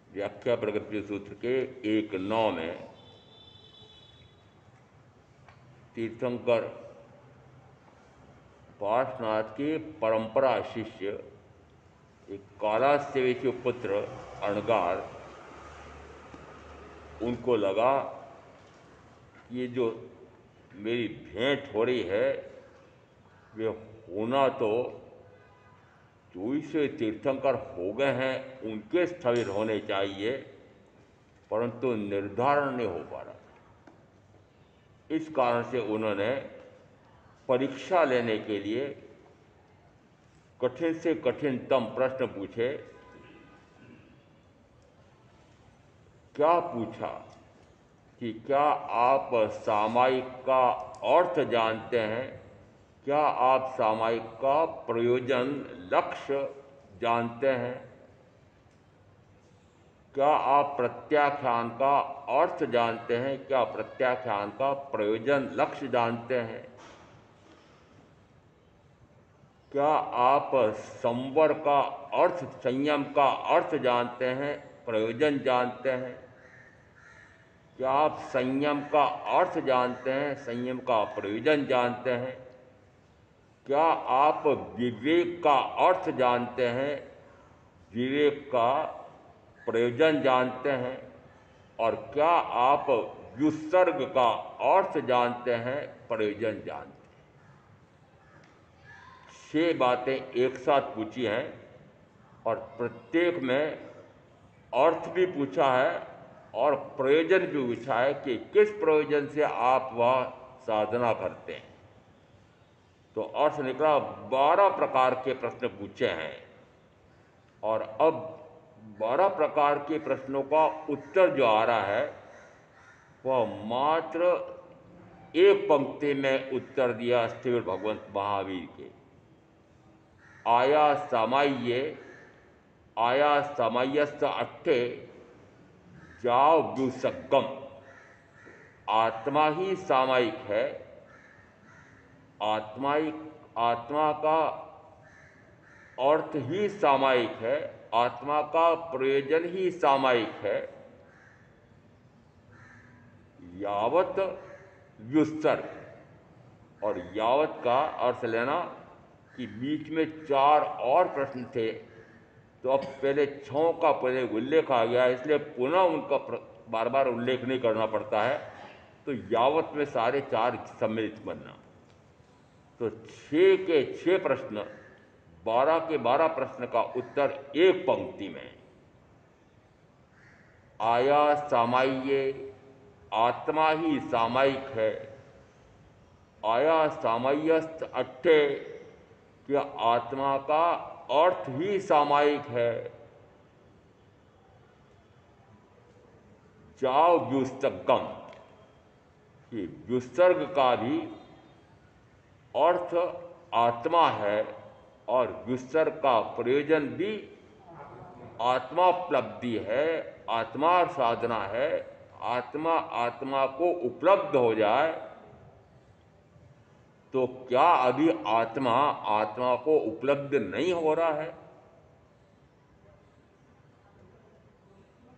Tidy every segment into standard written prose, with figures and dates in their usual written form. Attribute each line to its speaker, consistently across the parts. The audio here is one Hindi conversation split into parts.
Speaker 1: व्याख्या प्रगति सूत्र के 1.9 में तीर्थंकर पार्श्वनाथ के परंपरा शिष्य एक कालासेवेश्वर पुत्र अणगार उनको लगा ये जो मेरी भेंट हो रही है वे होना तो जो इसे तीर्थंकर हो गए हैं उनके स्थविर होने चाहिए, परंतु निर्धारण नहीं हो पा रहा। इस कारण से उन्होंने परीक्षा लेने के लिए कठिन से कठिनतम प्रश्न पूछे। क्या पूछा कि क्या आप सामायिक का अर्थ जानते हैं, क्या आप सामायिक का प्रयोजन लक्ष्य जानते हैं, क्या आप प्रत्याख्यान का अर्थ जानते हैं, क्या प्रत्याख्यान का प्रयोजन लक्ष्य जानते हैं, क्या आप संवर का अर्थ संयम का अर्थ जानते हैं, प्रयोजन जानते हैं, क्या आप संयम का अर्थ जानते हैं, संयम का प्रयोजन जानते हैं, क्या आप विवेक का अर्थ जानते हैं, विवेक का प्रयोजन जानते हैं, और क्या आप व्युत्सर्ग का अर्थ जानते हैं, प्रयोजन जानते हैं। 6 बातें एक साथ पूछी हैं और प्रत्येक में अर्थ भी पूछा है और प्रयोजन भी पूछा है कि किस प्रयोजन से आप वह साधना करते हैं। तो अर्थ निकला 12 प्रकार के प्रश्न पूछे हैं और अब 12 प्रकार के प्रश्नों का उत्तर जो आ रहा है वह मात्र एक पंक्ति में उत्तर दिया स्थिर भगवंत महावीर के। आया सामाय्यस्त अट्ठे जाओ व्युसक्कम। आत्मा ही सामायिक है, आत्मा का अर्थ ही सामायिक है, आत्मा का प्रयोजन ही सामायिक है। यावत व्युत्सर्ग, और यावत का अर्थ लेना कि बीच में 4 और प्रश्न थे, तो अब पहले 6 का पहले उल्लेख आ गया, इसलिए पुनः उनका बार बार उल्लेख नहीं करना पड़ता है। तो यावत में सारे 4 सम्मिलित बनना, तो 6 के 6 प्रश्न, 12 के 12 प्रश्न का उत्तर एक पंक्ति में। आया सामाय्य, आत्मा ही सामायिक है। आया सामाय्यस्त अट्ठे, कि आत्मा का अर्थ ही सामायिक है। जाओ व्युत्सर्गम, कि व्युत्सर्ग का भी अर्थ आत्मा है और व्युत्सर्ग का प्रयोजन भी आत्मापलब्धि है, आत्मा साधना है। आत्मा को उपलब्ध हो जाए तो क्या अभी आत्मा को उपलब्ध नहीं हो रहा है?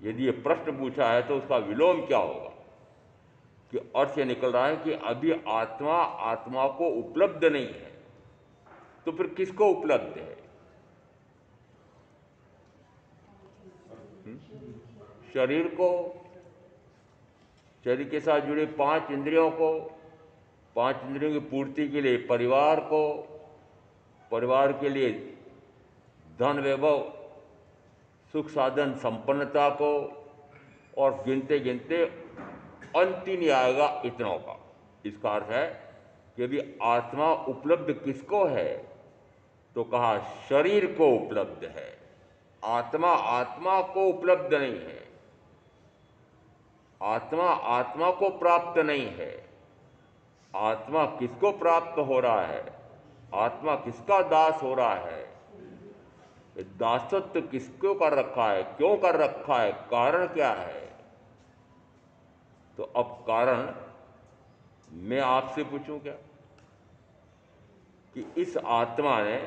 Speaker 1: यदि ये प्रश्न पूछा है तो उसका विलोम क्या होगा कि अर्थ ये निकल रहा है कि अभी आत्मा को उपलब्ध नहीं है, तो फिर किसको उपलब्ध है? शरीर को, शरीर के साथ जुड़े 5 इंद्रियों को, 5 इंद्रियों की पूर्ति के लिए परिवार को, परिवार के लिए धन वैभव सुख साधन संपन्नता को, और गिनते गिनते अंत ही नहीं आएगा इतनों का। इसका अर्थ है कि अभी आत्मा उपलब्ध किसको है? तो कहा शरीर को उपलब्ध है, आत्मा को उपलब्ध नहीं है, आत्मा को प्राप्त नहीं है। आत्मा किसको प्राप्त हो रहा है? आत्मा किसका दास हो रहा है? दासत्व किसको कर रखा है, क्यों कर रखा है, कारण क्या है? तो अब कारण मैं आपसे पूछूं क्या कि इस आत्मा ने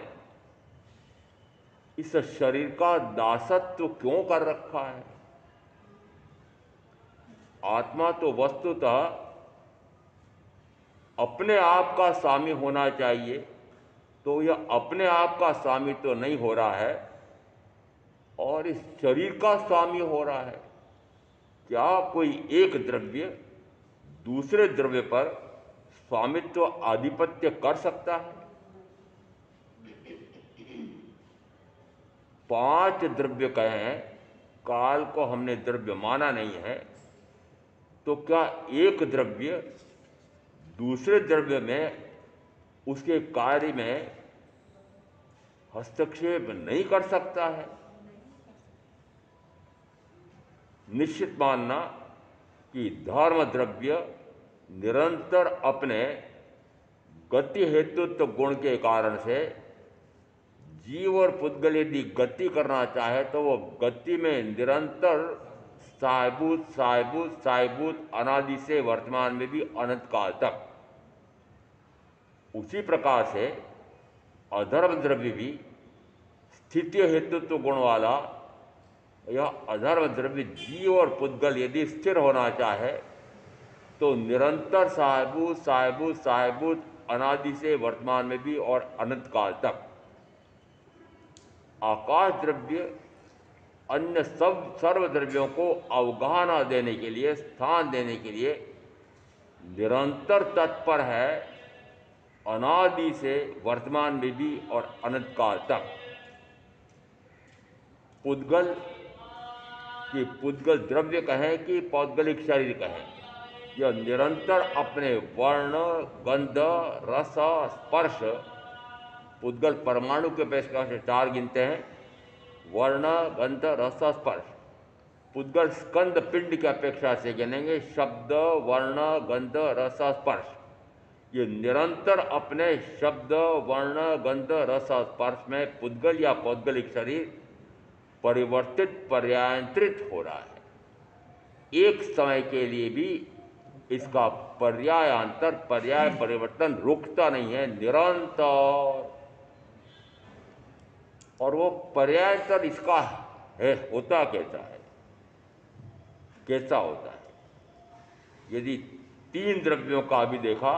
Speaker 1: इस शरीर का दासत्व क्यों कर रखा है? आत्मा तो वस्तुतः अपने आप का स्वामी होना चाहिए, तो यह अपने आप का स्वामी तो नहीं हो रहा है और इस शरीर का स्वामी हो रहा है। क्या कोई एक द्रव्य दूसरे द्रव्य पर स्वामित्व आधिपत्य कर सकता है? 5 द्रव्य कहें, काल को हमने द्रव्य माना नहीं है, तो क्या एक द्रव्य दूसरे द्रव्य में उसके कार्य में हस्तक्षेप नहीं कर सकता है? निश्चित मानना कि धर्म द्रव्य निरंतर अपने गति हेतुत्व गुण के कारण से जीव और पुद्गल यदि गति करना चाहे तो वो गति में निरंतर सायभूत सायभूत सायभूत अनादि से वर्तमान में भी अनंत काल तक। उसी प्रकार से अधर्म द्रव्य भी स्थितीय हेतुत्व गुण वाला यह अधर्म द्रव्य जीव और पुद्गल यदि स्थिर होना चाहे तो निरंतर सायभूत सायभूत सायभूत अनादि से वर्तमान में भी और अनंत काल तक। आकाश द्रव्य अन्य सब सर्व द्रव्यों को अवगाहना देने के लिए, स्थान देने के लिए निरंतर तत्पर है, अनादि से वर्तमान में भी और अनंत काल तक। पुद्गल कि पुद्गल द्रव्य कहें कि पौद्गलिक शरीर कहें, यह निरंतर अपने वर्ण गंध रस स्पर्श, पुद्गल परमाणु के अपेक्षा से 4 गिनते हैं, वर्ण गंध रस स्पर्श। पुद्गल स्कंद पिंड की अपेक्षा से गिनेंगे शब्द वर्ण गंध रस स्पर्श। ये निरंतर अपने शब्द वर्ण गंध रस स्पर्श में पुद्गल या पौद्गलिक शरीर परिवर्तित पर्यायंत्रित हो रहा है। एक समय के लिए भी इसका पर्यायांतर पर्याय परिवर्तन रुकता नहीं है, निरंतर। और वो पर्यायांतर इसका है, होता कैसा होता है? यदि 3 द्रव्यों का भी देखा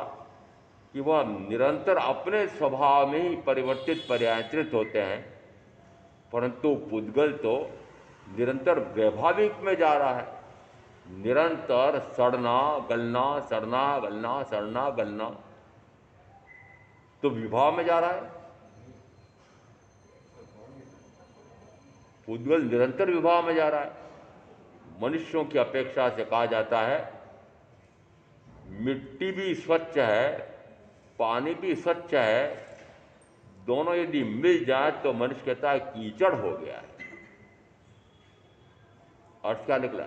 Speaker 1: कि वह निरंतर अपने स्वभाव में ही परिवर्तित पर्यायंत्रित होते हैं, परंतु पुद्गल तो निरंतर वैभाविक में जा रहा है, निरंतर सड़ना गलना सड़ना गलना सड़ना गलना, तो विभाव में जा रहा है। पुद्गल निरंतर विभाव में जा रहा है। मनुष्यों की अपेक्षा से कहा जाता है मिट्टी भी स्वच्छ है, पानी भी स्वच्छ है, दोनों यदि मिल जाए तो मनुष्य कहता है कीचड़ हो गया है। अर्थ क्या निकला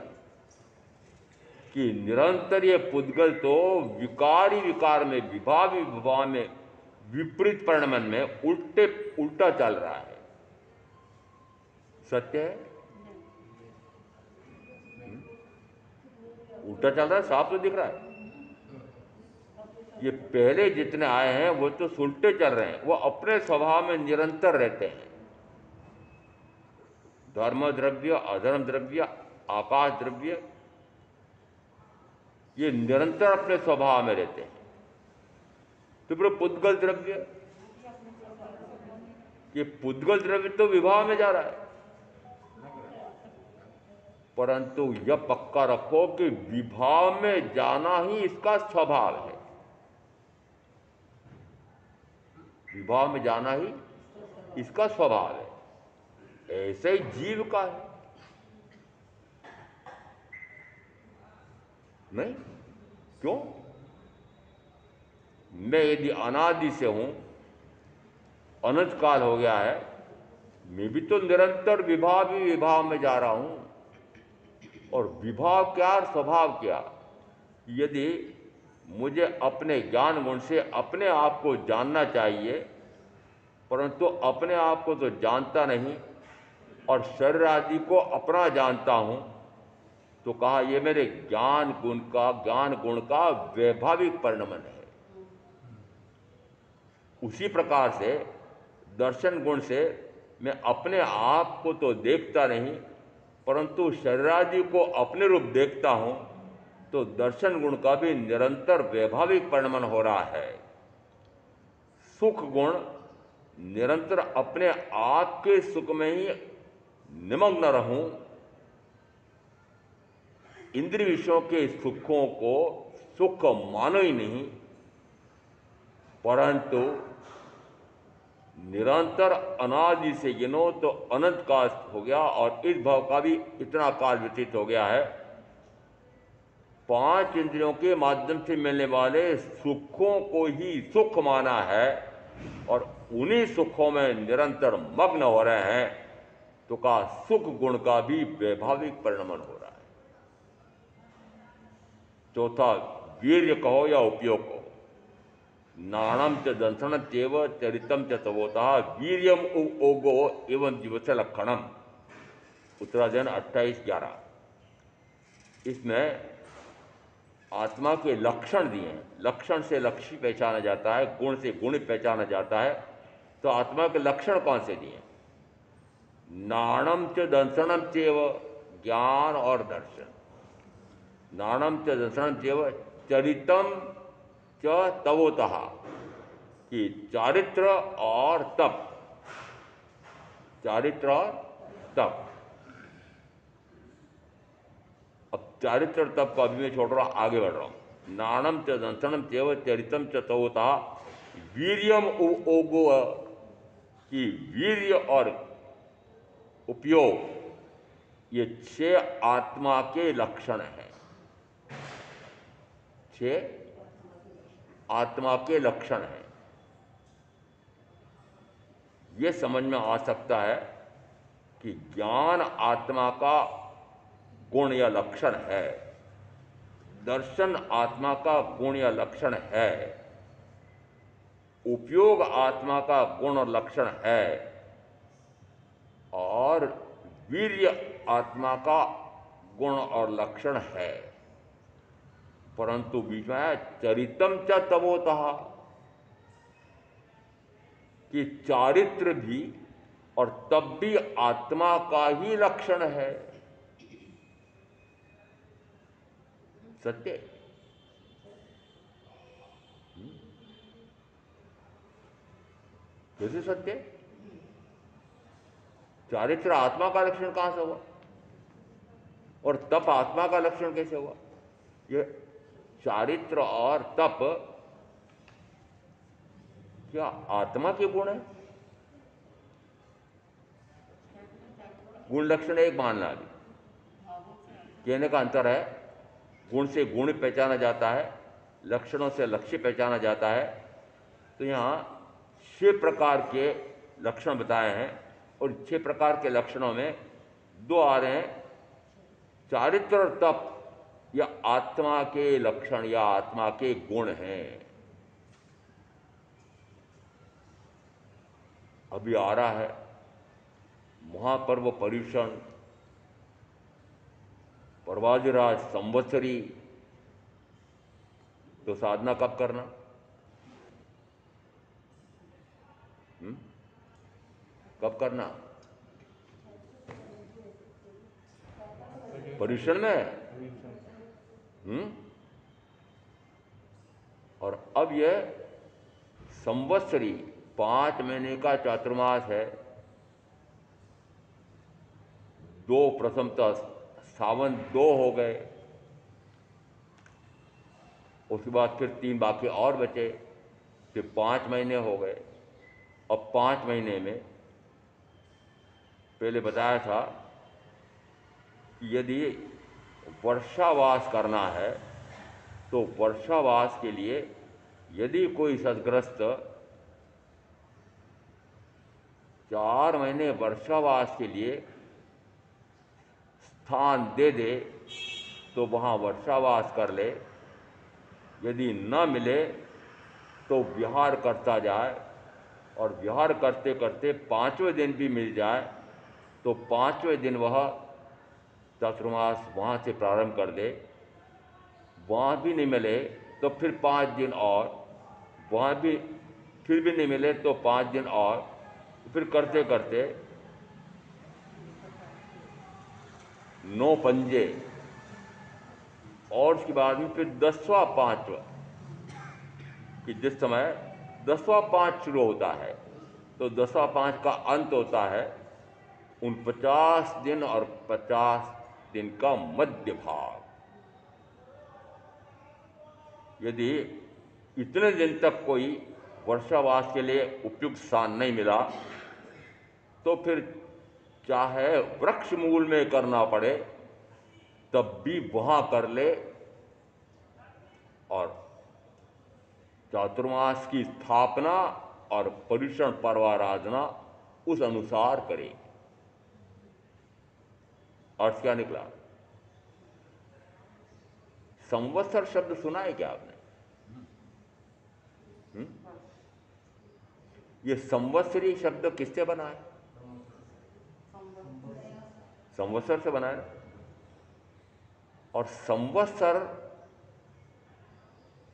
Speaker 1: कि निरंतर ये पुद्गल तो विकार ही विकार में, विभाव ही विभाव में, विपरीत परिणमन में उल्टा चल रहा है। सत्य है? उल्टा चल रहा है, साफ तो दिख रहा है। ये पहले जितने आए हैं वो तो उल्टे चल रहे हैं, वो अपने स्वभाव में निरंतर रहते हैं। धर्म द्रव्य अधर्म द्रव्य आकाश द्रव्य ये निरंतर अपने स्वभाव में रहते हैं। तो फिर पुद्गल द्रव्य, ये पुद्गल द्रव्य तो विभाव में जा रहा है, परंतु यह पक्का रखो कि विभाव में जाना ही इसका स्वभाव है। विभाव में जाना ही इसका स्वभाव है। ऐसे ही जीव का है, नहीं? क्यों? मैं यदि अनादि से हूं, अनंत काल हो गया है, मैं भी तो निरंतर विभाव ही विभाव में जा रहा हूं। और विभाव क्या और स्वभाव क्या? यदि मुझे अपने ज्ञान गुण से अपने आप को जानना चाहिए, परंतु अपने आप को तो जानता नहीं और शरीर आदि को अपना जानता हूं, तो कहा यह मेरे ज्ञान गुण का वैभाविक परिणमन है। उसी प्रकार से दर्शन गुण से मैं अपने आप को तो देखता नहीं, परंतु शरीरादि को अपने रूप देखता हूं, तो दर्शन गुण का भी निरंतर वैभाविक परिणमन हो रहा है। सुख गुण निरंतर अपने आप के सुख में ही निमग्न रहूं, इंद्रिय विषयों के सुखों को सुख मानो ही नहीं, परंतु निरंतर अनादि से गिनो तो अनंत काल हो गया और इस भाव का भी इतना काल व्यतीत हो गया है। पांच इंद्रियों के माध्यम से मिलने वाले सुखों को ही सुख माना है और उन्हीं सुखों में निरंतर मग्न हो रहे हैं, तो का सुख गुण का भी वैभाविक परिणमन हो रहा है। चौथा, वीर्य कहो या उपयोग कहो, नाणम च दंसनम चैव चरितम च तवोतः वीर्यम ओगो एवं जीवस्य लक्षणम, उत्तरायण 28:11। इसमें आत्मा के लक्षण दिए हैं। लक्षण से लक्ष्य पहचाना जाता है, गुण से गुण पहचाना जाता है। तो आत्मा के लक्षण कौन से दिए? नाणम च दंसनम चैव, ज्ञान और दर्शन। नाणम च दंसनम चैव चरितम च तवोतः, कि चारित्र और तप, चारित्र और तप। अब चारित्र और तप को अभी मैं छोड़ रहा हूं, आगे बढ़ रहा हूं। नाणम च दंसनम चैव चरितम च तवोतः वीर्यम ओगो, कि वीर्य और उपयोग, ये 6 आत्मा के लक्षण हैं। 6 आत्मा के लक्षण हैं। ये समझ में आ सकता है कि ज्ञान आत्मा का गुण या लक्षण है, दर्शन आत्मा का गुण या लक्षण है, उपयोग आत्मा का गुण और लक्षण है, और वीर्य आत्मा का गुण और लक्षण है। परंतु बीच में है चरितम च तवोतः, कि चारित्र भी और तब भी आत्मा का ही लक्षण है। सत्य? कैसे सत्य? चारित्र आत्मा का लक्षण कहां से हुआ और तप आत्मा का लक्षण कैसे हुआ? ये चारित्र और तप क्या आत्मा के गुण है? गुण लक्षण एक मानना, अभी कहने का अंतर है। गुण से गुण पहचाना जाता है, लक्षणों से लक्ष्य पहचाना जाता है। तो यहाँ 6 प्रकार के लक्षण बताए हैं और 6 प्रकार के लक्षणों में 2 आ रहे हैं, चारित्र और तप, या आत्मा के लक्षण या आत्मा के गुण हैं। अभी आ रहा है महापर्व पर्युषण, पर्वाजिराज संवत्सरी, तो साधना कब करना? कब करना? पर्युषण में। और अब यह संवत्सरी 5 महीने का चातुर्मास है। 2 प्रथमतः सावन 2 हो गए, उसके बाद फिर 3 बाकी और बचे, फिर 5 महीने हो गए। अब 5 महीने में पहले बताया था कि यदि वर्षावास करना है तो वर्षावास के लिए यदि कोई सदग्रस्त 4 महीने वर्षावास के लिए स्थान दे दे तो वहाँ वर्षावास कर ले। यदि न मिले तो विहार करता जाए, और विहार करते करते 5वें दिन भी मिल जाए तो 5वें दिन वह चातुर्मास वहाँ से प्रारंभ कर दे। वहाँ भी नहीं मिले तो फिर 5 दिन और, वहाँ भी फिर भी नहीं मिले तो 5 दिन और, फिर करते करते 9 पंजे, और उसके बाद में फिर 10वां 5वां, कि जिस समय 10वां 5 शुरू होता है तो 10वां 5 का अंत होता है 49 दिन और 50 दिन का मध्य भाग। यदि इतने दिन तक कोई वर्षावास के लिए उपयुक्त स्थान नहीं मिला तो फिर चाहे वृक्ष मूल में करना पड़े तब भी वहाँ कर ले, और चातुर्मास की स्थापना और पर्युषण पर्वाराधना उस अनुसार करे। अर्थ क्या निकला? संवत्सर शब्द सुना है क्या आपने? ये संवत्सरी शब्द किससे बना है? संवत्सर से बना है। और संवत्सर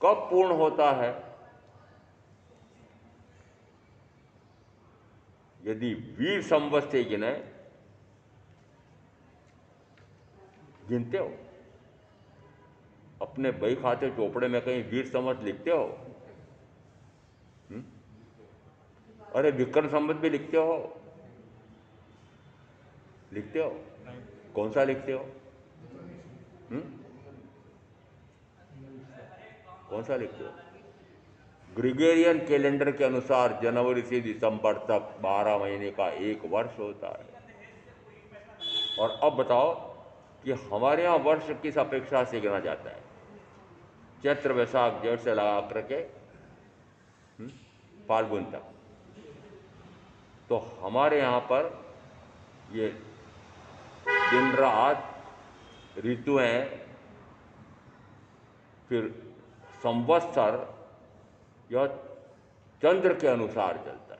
Speaker 1: कब पूर्ण होता है? यदि वीर संवत से गिनते हो, अपने बही खाते चोपड़े में कहीं वीर संवत लिखते हो? अरे विक्रम संवत भी लिखते हो? लिखते हो? कौन सा लिखते हो? कौन सा लिखते हो? ग्रिगोरियन कैलेंडर के अनुसार जनवरी से दिसंबर तक 12 महीने का एक वर्ष होता है। और अब बताओ कि हमारे यहाँ वर्ष किस अपेक्षा से गिना जाता है? चैत्र वैशाख जेठ से लगा करके फाल्गुन तक। तो हमारे यहाँ पर ये दिन रात, ऋतुएं, फिर संवत्सर यह चंद्र के अनुसार चलता है,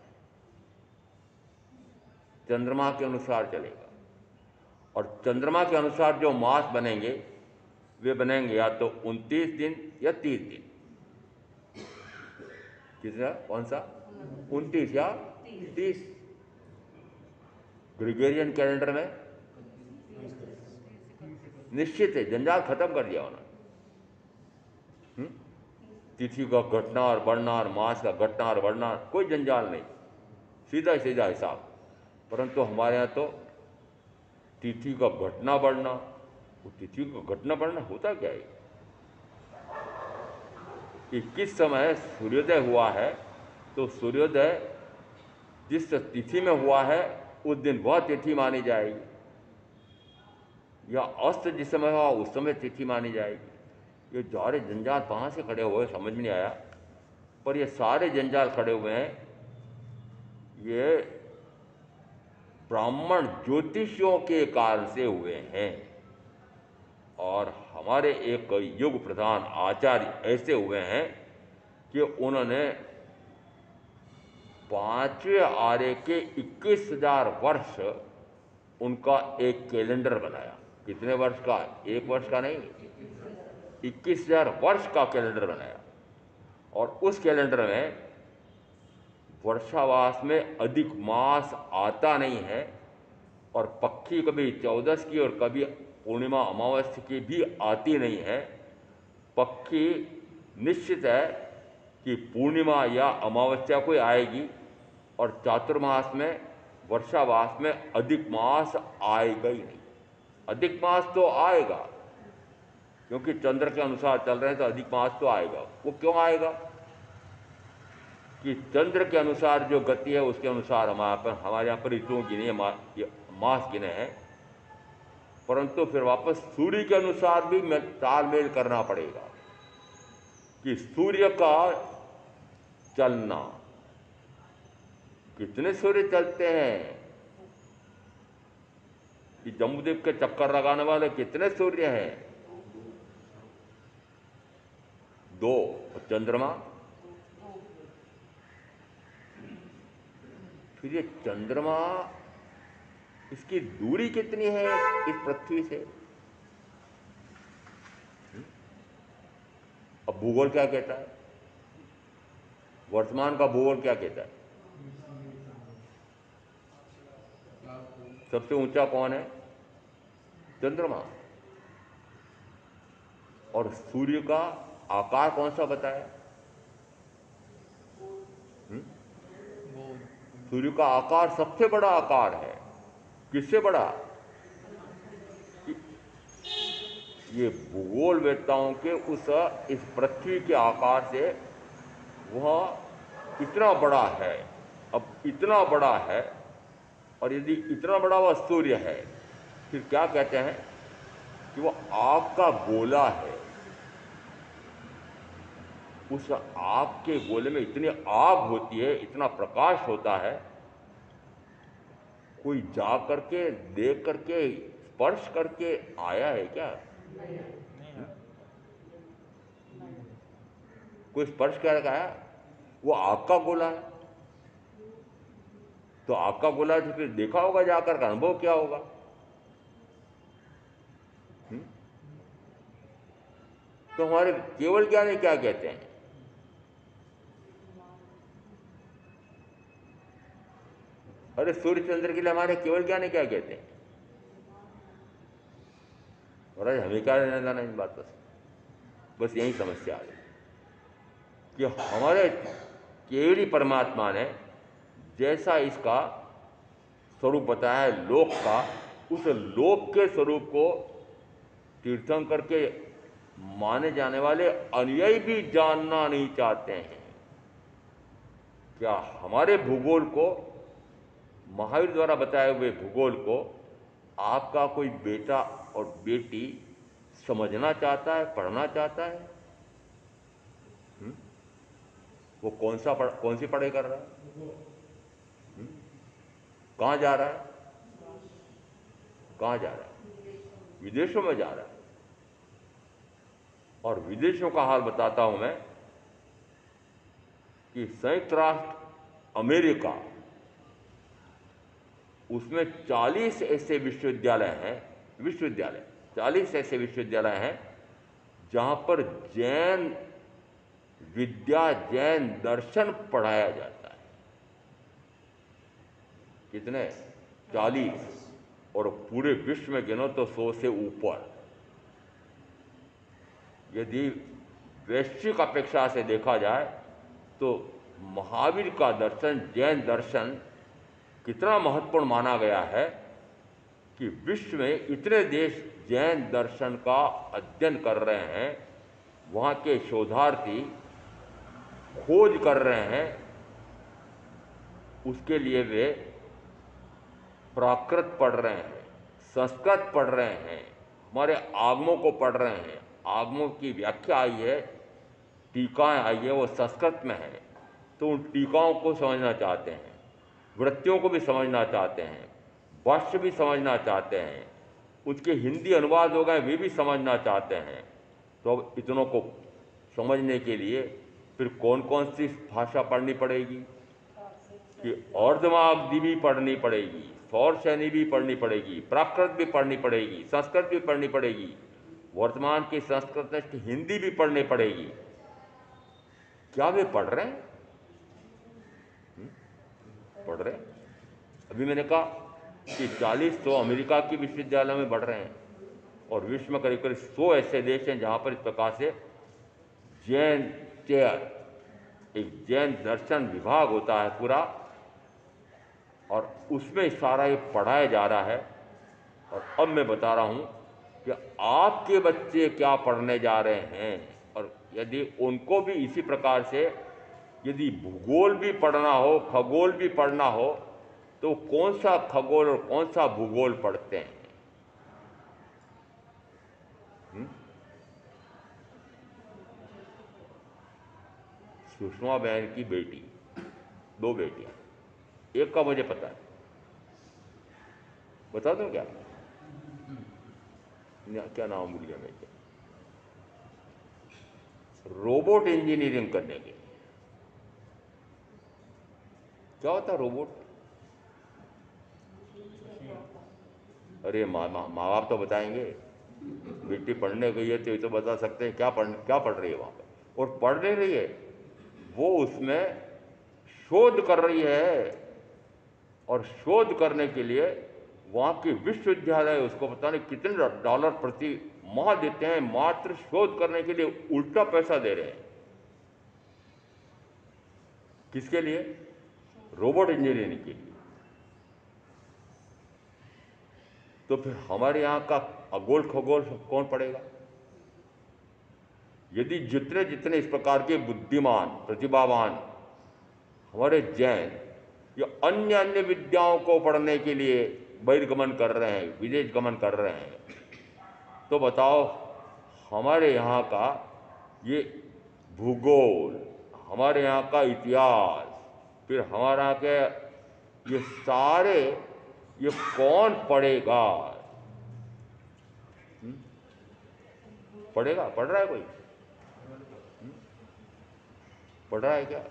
Speaker 1: चंद्रमा के अनुसार चलेगा। और चंद्रमा के अनुसार जो मास बनेंगे वे बनेंगे या तो 29 दिन या 30 दिन। कितना? कौन सा? 29 या 30। ग्रिगोरियन कैलेंडर में निश्चित है, जंजाल खत्म कर दिया उन्होंने। तिथि का घटना और बढ़ना और मास का घटना और बढ़ना, कोई जंजाल नहीं, सीधा सीधा हिसाब। परंतु हमारे यहाँ तो तिथि का घटना बढ़ना, वो तिथि का घटना बढ़ना होता क्या है कि किस समय सूर्योदय हुआ है, तो सूर्योदय जिस तिथि में हुआ है उस दिन वह तिथि मानी जाएगी, या अस्त जिस समय हुआ उस समय तिथि मानी जाएगी। ये सारे जंजाल कहाँ से खड़े हुए समझ में नहीं आया, पर ये सारे जंजाल खड़े हुए हैं ये ब्राह्मण ज्योतिषियों के कारण से हुए हैं। और हमारे एक युग प्रधान आचार्य ऐसे हुए हैं कि उन्होंने 5वें आर्य के 21,000 वर्ष उनका एक कैलेंडर बनाया। कितने वर्ष का? एक वर्ष का नहीं, 21,000 वर्ष का कैलेंडर बनाया। और उस कैलेंडर में वर्षावास में अधिक मास आता नहीं है, और पक्षी कभी 14 की और कभी पूर्णिमा अमावस्या की भी आती नहीं है। पक्षी निश्चित है कि पूर्णिमा या अमावस्या को आएगी, और चातुर्मास में वर्षावास में अधिक मास आएगा ही नहीं। अधिक मास तो आएगा क्योंकि चंद्र के अनुसार चल रहे हैं, तो अधिक मास तो आएगा। वो क्यों आएगा कि चंद्र के अनुसार जो गति है उसके अनुसार हमारे यहाँ पर ऋतुओं गिने, मास गिने हैं। परंतु फिर वापस सूर्य के अनुसार भी तालमेल करना पड़ेगा कि सूर्य का चलना, कितने सूर्य चलते हैं, कि जम्बूद्वीप के चक्कर लगाने वाले कितने सूर्य हैं? 2। और चंद्रमा? फिर ये चंद्रमा, इसकी दूरी कितनी है इस पृथ्वी से? अब भूगोल क्या कहता है? वर्तमान का भूगोल क्या कहता है? सबसे ऊंचा कौन है? चंद्रमा। और सूर्य का आकार कौन सा बताया? सूर्य का आकार सबसे बड़ा आकार है। किससे बड़ा? ये भूगोल वेत्ताओं के उस इस पृथ्वी के आकार से वह इतना बड़ा है। अब इतना बड़ा है, और यदि इतना बड़ा वह सूर्य है, फिर क्या कहते हैं कि वह आग का गोला है। उस आग के गोले में इतनी आग होती है, इतना प्रकाश होता है, कोई जा करके देख करके स्पर्श करके आया है क्या? कोई स्पर्श करके आया? वो आग का गोला है। तो आग का गोला तो फिर देखा होगा, जाकर का अनुभव क्या होगा? तो हमारे केवल ज्ञानी क्या कहते हैं? अरे सूर्य चंद्र के लिए हमारे केवल ज्ञानी क्या कहते हैं? महाराज हमें क्या लेना देना इन बातों से? बस यही समस्या आ गई कि हमारे केवली परमात्मा ने जैसा इसका स्वरूप बताया है लोक का, उस लोक के स्वरूप को तीर्थंकर के माने जाने वाले अनुयायी भी जानना नहीं चाहते हैं। क्या हमारे भूगोल को, महावीर द्वारा बताए हुए भूगोल को आपका कोई बेटा और बेटी समझना चाहता है, पढ़ना चाहता है? वो कौन सी पढ़ाई कर रहा है? कहाँ जा रहा है? कहाँ जा रहा है? विदेशों में जा रहा है। और विदेशों का हाल बताता हूं मैं कि संयुक्त राष्ट्र अमेरिका, उसमें 40 ऐसे विश्वविद्यालय हैं, 40 ऐसे विश्वविद्यालय हैं जहां पर जैन विद्या, जैन दर्शन पढ़ाया जाता है। कितने? 40। और पूरे विश्व में गिनो तो 100 से ऊपर। यदि वैश्विक अपेक्षा से देखा जाए तो महावीर का दर्शन, जैन दर्शन कितना महत्वपूर्ण माना गया है कि विश्व में इतने देश जैन दर्शन का अध्ययन कर रहे हैं, वहाँ के शोधार्थी खोज कर रहे हैं, उसके लिए वे प्राकृत पढ़ रहे हैं, संस्कृत पढ़ रहे हैं, हमारे आगमों को पढ़ रहे हैं। आगमों की व्याख्या आई है, टीकाएँ आई है, वो संस्कृत में है, तो उन टीकाओं को समझना चाहते हैं, वृत्तियों को भी समझना चाहते हैं, भाष्य भी समझना चाहते हैं, उसके हिंदी अनुवाद हो गए वे भी समझना चाहते हैं। तो अब इतनों को समझने के लिए फिर कौन कौन सी भाषा पढ़नी पड़ेगी? कि अर्धमागधी भी पढ़नी पड़ेगी, सौर सैनी भी पढ़नी पड़ेगी, प्राकृत भी पढ़नी पड़ेगी, संस्कृत भी पढ़नी पड़ेगी, वर्तमान की संस्कृत हिंदी भी पढ़नी पड़ेगी। क्या वे पढ़ रहे हैं? पढ़ रहे हैं। अभी मैंने कहा कि 40 तो अमेरिका के विश्वविद्यालय में बढ़ रहे हैं, और विश्व में करीब करीब 100 ऐसे देश हैं जहाँ पर इस प्रकार से जैन चेयर, एक जैन दर्शन विभाग होता है पूरा, और उसमें सारा ये पढ़ाया जा रहा है। और अब मैं बता रहा हूँ कि आपके बच्चे क्या पढ़ने जा रहे हैं, और यदि उनको भी इसी प्रकार से यदि भूगोल भी पढ़ना हो, खगोल भी पढ़ना हो, तो कौन सा खगोल और कौन सा भूगोल पढ़ते हैं? सुषमा बहन की बेटी, 2 बेटियां, एक का मुझे पता है, बता दूं क्या? क्या नाम भूल गया मैं, क्या रोबोट इंजीनियरिंग करने के। क्या होता है रोबोट? अरे माँ बाप तो बताएंगे, बेटी पढ़ने गई है तो ये तो बता सकते हैं क्या पढ़ रही है वहाँ पर, और पढ़ नहीं रही है, वो उसमें शोध कर रही है। और शोध करने के लिए वहाँ के विश्वविद्यालय उसको पता नहीं कितने डॉलर प्रति माह देते हैं, मात्र शोध करने के लिए उल्टा पैसा दे रहे हैं। किसके लिए? रोबोट इंजीनियरिंग के लिए। तो फिर हमारे यहाँ का खगोल कौन पढ़ेगा? यदि जितने जितने इस प्रकार के बुद्धिमान प्रतिभावान हमारे जैन या अन्य अन्य विद्याओं को पढ़ने के लिए बहिर्गमन कर रहे हैं, विदेश गमन कर रहे हैं, तो बताओ हमारे यहाँ का ये भूगोल, हमारे यहाँ का इतिहास, फिर हमारा के ये सारे ये कौन पढ़ेगा? पढ़ेगा? पढ़ रहा है कोई? पढ़ रहा है क्या?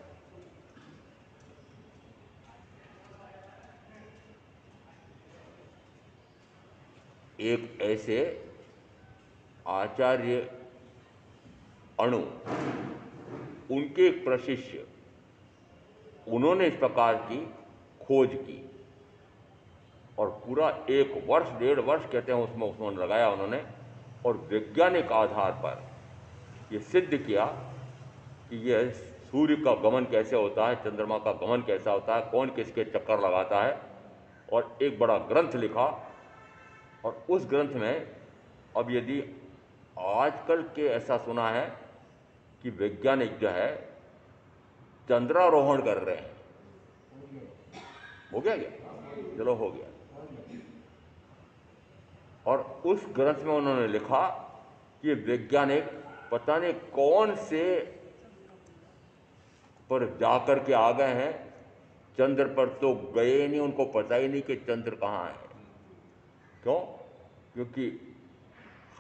Speaker 1: एक ऐसे आचार्य अणु, उनके एक प्रशिष्य, उन्होंने इस प्रकार की खोज की और पूरा 1 वर्ष 1.5 वर्ष कहते हैं उसमें लगाया उन्होंने, और वैज्ञानिक आधार पर ये सिद्ध किया कि यह सूर्य का गमन कैसे होता है, चंद्रमा का गमन कैसा होता है, कौन किसके चक्कर लगाता है, और एक बड़ा ग्रंथ लिखा। और उस ग्रंथ में अब यदि आजकल के ऐसा सुना है कि वैज्ञानिक जो है चंद्रारोहण कर रहे हैं। हो गया क्या? चलो हो गया। और उस ग्रंथ में उन्होंने लिखा कि वैज्ञानिक पता नहीं कौन से पर जाकर के आ गए हैं, चंद्र पर तो गए नहीं, उनको पता ही नहीं कि चंद्र कहाँ है। क्यों? क्योंकि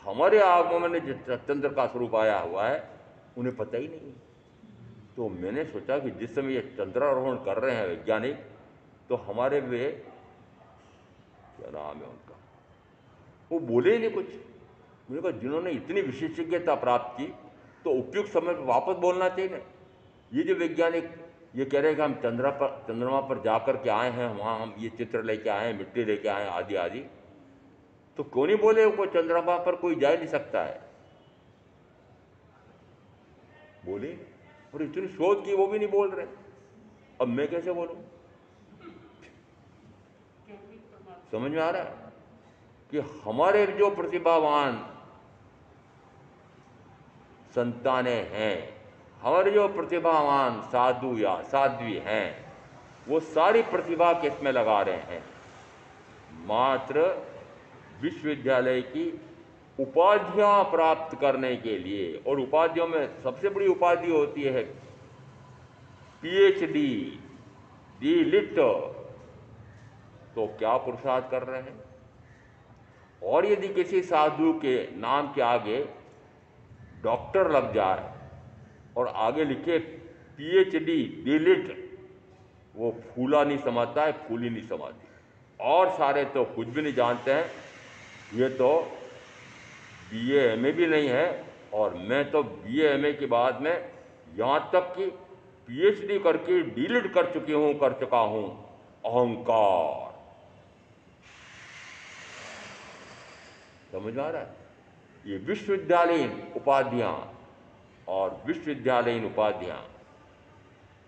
Speaker 1: हमारे आगमन में जो चंद्र का स्वरूप आया हुआ है उन्हें पता ही नहीं। तो मैंने सोचा कि जिस समय ये चंद्रारोहण कर रहे हैं वैज्ञानिक, तो हमारे वे क्या नाम है उनका, वो बोले ही नहीं कुछ। मैंने कहा जिन्होंने इतनी विशेषज्ञता प्राप्त की तो उपयुक्त समय पर वापस बोलना चाहिए ना। ये जो वैज्ञानिक ये कह रहे हैं कि हम चंद्रमा पर जाकर के आए हैं, वहाँ हम ये चित्र लेके आए हैं, मिट्टी लेके आए हैं, आदि आदि, तो क्यों नहीं बोले वो चंद्रमा पर कोई जा नहीं सकता है? बोले, और इतनी शोध की वो भी नहीं बोल रहे। अब मैं कैसे बोलूं? समझ में आ रहा है कि हमारे जो प्रतिभावान संतानें हैं, हमारे जो प्रतिभावान साधु या साध्वी हैं, वो सारी प्रतिभा किस में लगा रहे हैं? मात्र विश्वविद्यालय की उपाधियां प्राप्त करने के लिए। और उपाधियों में सबसे बड़ी उपाधि होती है PhD, डी लिट। तो क्या पुरुषार्थ कर रहे हैं? और यदि किसी साधु के नाम के आगे डॉक्टर लग जाए और आगे लिखे PhD, डी लिट, वो फूला नहीं समझता है, फूली नहीं समझती। और सारे तो कुछ भी नहीं जानते हैं। ये तो BA MA भी नहीं है, और मैं तो BA MA के बाद में यहाँ तक कि PhD करके डीलिट कर चुका हूँ। अहंकार। समझ आ रहा है? ये विश्वविद्यालयीन उपाधियाँ और विश्वविद्यालयीन उपाधियाँ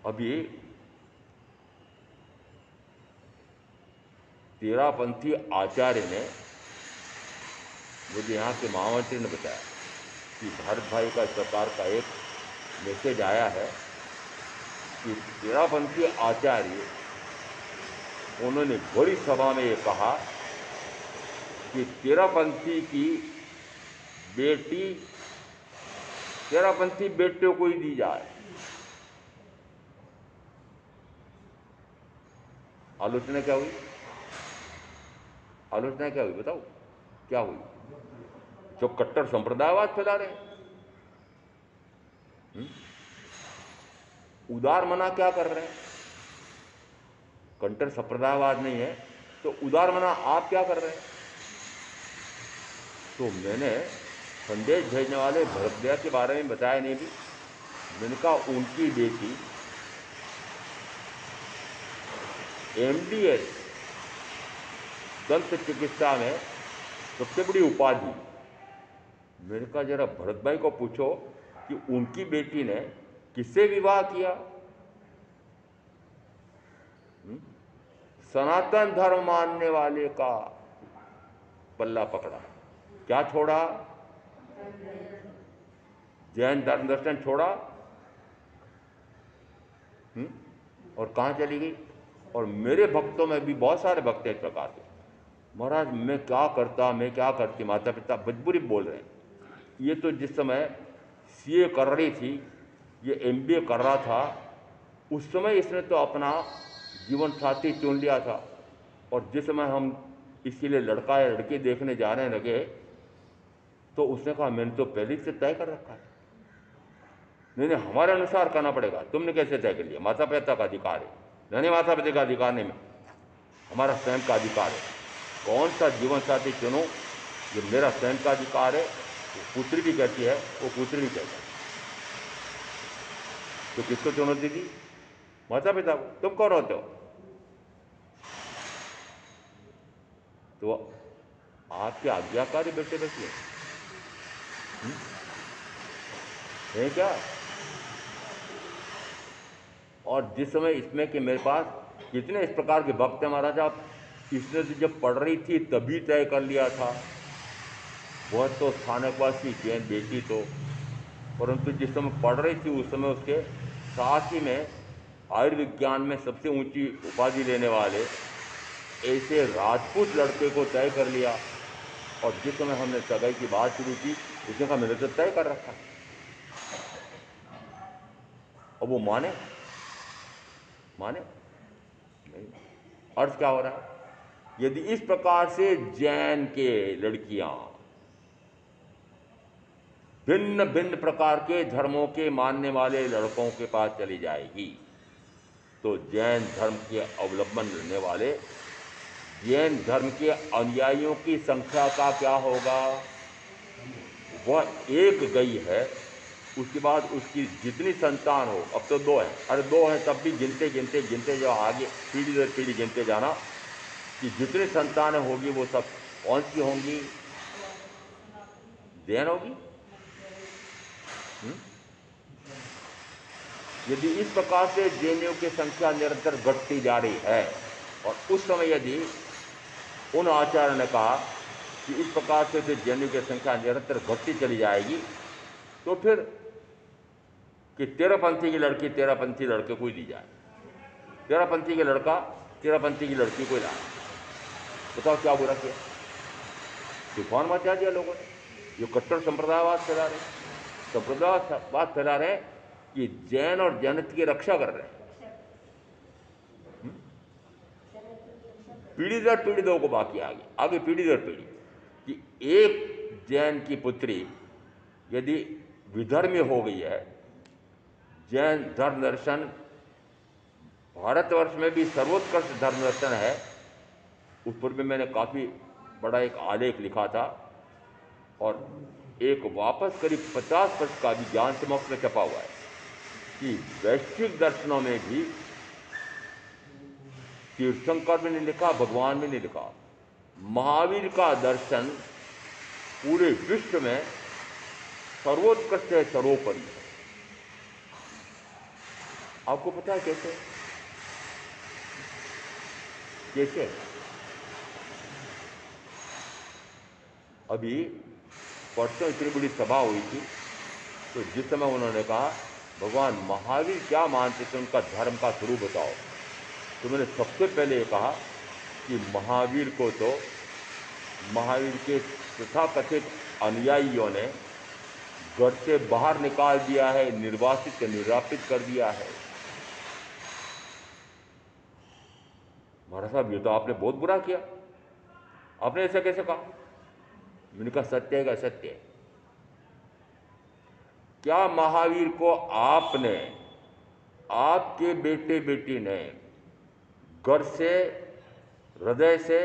Speaker 1: अभी तेरापंथी आचार्य ने, मुझे यहाँ के महामंत्री ने बताया कि भारत भाई का इस प्रकार का एक मैसेज आया है कि तेरापंथी आचार्य, उन्होंने बड़ी सभा में ये कहा कि तेरापंथी की बेटी तेरापंथी बेटे को ही दी जाए। आलोचना क्या हुई? आलोचना क्या हुई बताओ? क्या हुई? जो कट्टर संप्रदायवाद फैला रहे हैं। उदार मना क्या कर रहे हैं? कट्टर संप्रदायवाद नहीं है तो उदार मना आप क्या कर रहे हैं? तो मैंने संदेश भेजने वाले भरतभैया के बारे में बताया नहीं भी। मैंने कहा उनकी बेटी MDS दंत चिकित्सा में सबसे बड़ी उपाधि। मैंने कहा जरा भरत भाई को पूछो कि उनकी बेटी ने किससे विवाह किया? सनातन धर्म मानने वाले का पल्ला पकड़ा, क्या छोड़ा? जैन धर्म दर्शन छोड़ा और कहाँ चली गई। और मेरे भक्तों में भी बहुत सारे भक्त हैं इस प्रकार के, महाराज मैं क्या करता, मैं क्या करती, माता पिता मजबूरी बोल रहे हैं। ये तो जिस समय सीए कर रही थी, ये एमबीए कर रहा था, उस समय इसने तो अपना जीवन साथी चुन लिया था। और जिस समय हम इसके लिए लड़का या लड़की देखने जाने लगे तो उसने कहा मैंने तो पहले से तय कर रखा है। नहीं नहीं, हमारे अनुसार करना पड़ेगा। तुमने कैसे तय कर लिया? माता पिता का अधिकार है। नहीं, माता पिता का अधिकार नहीं, में हमारा स्वयं का अधिकार है। कौन सा जीवन साथी चुनो, ये मेरा स्वयं का अधिकार है। वो पुत्री भी कहती है, वो पुत्री भी कहता है। तो किसको चुनौती दी? माता पिता को। तुम कौन होते हो? तो आपके आज्ञाकारी बेटे बेटी है क्या? और जिस समय इसमें कि मेरे पास कितने इस प्रकार के भक्त हैं महाराज, आप इसने तो जब पढ़ रही थी तभी तय कर लिया था। वह तो स्थानकवासी जैन बेटी तो, परंतु जिस समय पढ़ रही थी उस समय उसके साथ ही में आयुर्विज्ञान में सबसे ऊंची उपाधि लेने वाले ऐसे राजपूत लड़के को तय कर लिया। और जिस समय हमने सगाई की बात शुरू की, उसने कहा मैंने तो तय कर रखा। और वो माने नहीं। अर्थ क्या हो रहा है? यदि इस प्रकार से जैन के लड़कियां भिन्न भिन्न प्रकार के धर्मों के मानने वाले लड़कों के पास चली जाएगी तो जैन धर्म के अवलंबन करने वाले जैन धर्म के अनुयायियों की संख्या का क्या होगा? वह एक गई है, उसके बाद उसकी जितनी संतान हो, अब तो दो है, अरे दो है तब भी गिनते गिनते गिनते जो आगे पीढ़ी दर पीढ़ी गिनते जाना कि जितनी संतानें होगी वो सब कौन सी होंगी? जैन होगी। यदि इस प्रकार से जैनियों की संख्या निरंतर घटती जा रही है और उस समय यदि उन आचार्य ने कहा कि इस प्रकार से जैनियों की संख्या निरंतर घटती चली जाएगी तो फिर कि तेरापंथी की लड़की तेरापंथी लड़के को ही दी जाए, तेरापंथी का लड़का तेरापंथी की लड़की को ही लाए। बताओ क्या बुरा किया? तूफान मचा दिया लोगों ने। जो कट्टर संप्रदायवाद फैला रहे, संप्रदायवाद फैला रहे कि जैन और जैनत्व की रक्षा कर रहे हैं। पीढ़ी दर पीढ़ी दो को बाकी आगे पीढ़ी दर पीढ़ी कि एक जैन की पुत्री यदि विधर्मी हो गई है। जैन धर्म दर्शन भारतवर्ष में भी सर्वोत्कृष्ट धर्म दर्शन है। उस पर भी मैंने काफ़ी बड़ा एक आलेख लिखा था और एक वापस करीब 50 वर्ष का भी ज्ञान से मोक्ष में छपा हुआ है कि वैश्विक दर्शनों में भी तीर्थंकर भी नहीं लिखा, भगवान भी नहीं लिखा, महावीर का दर्शन पूरे विश्व में सर्वोत्कृष्ट है, सर्वोपरि है। आपको पता है कैसे? कैसे? अभी परसों इतनी बड़ी सभा हुई थी तो जिस समय उन्होंने कहा भगवान महावीर क्या मानते थे, उनका धर्म का स्वरूप बताओ, तो मैंने सबसे पहले ये कहा कि महावीर को तो महावीर के तथाकथित अनुयायियों ने घर से बाहर निकाल दिया है, निर्वासित निरापित कर दिया है। महाराज साहब ये तो आपने बहुत बुरा किया, आपने ऐसा कैसे कहा? मैंने कहा सत्य है, सत्य है। क्या महावीर को आपने, आपके बेटे बेटी ने घर से, हृदय से,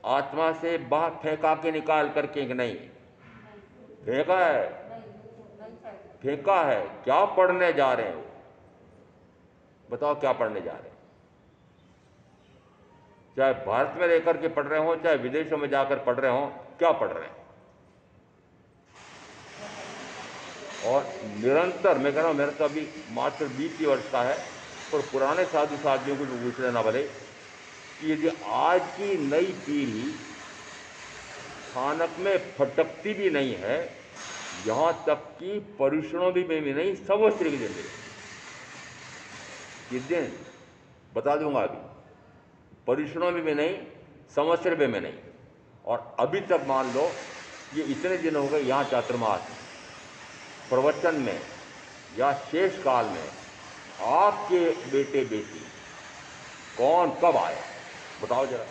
Speaker 1: आत्मा से बाहर फेंका के निकाल करके? नहीं फेंका है, फेंका है। क्या पढ़ने जा रहे हो? बताओ क्या पढ़ने जा रहे हैं? चाहे भारत में रहकर के पढ़ रहे हो, चाहे विदेशों में जाकर पढ़ रहे हो, क्या पढ़ रहे हैं? और निरंतर मैं कह रहा हूँ, मेरा तो अभी मात्र 20 वर्ष का है, पर पुराने साधु साधियों को पूछ लेना भले कि यदि आज की नई पीढ़ी स्थानक में फटकती भी नहीं है, यहाँ तक कि परुषणों भी में भी नहीं, संवत्सर के दिन मिले। किस दिन बता दूंगा अभी। परुषणों में भी नहीं, संवत्सर में भी नहीं। और अभी तक मान लो ये इतने दिन हो गए यहाँ चातुर्मास प्रवचन में या शेष काल में आपके बेटे बेटी कौन कब आए बताओ जरा,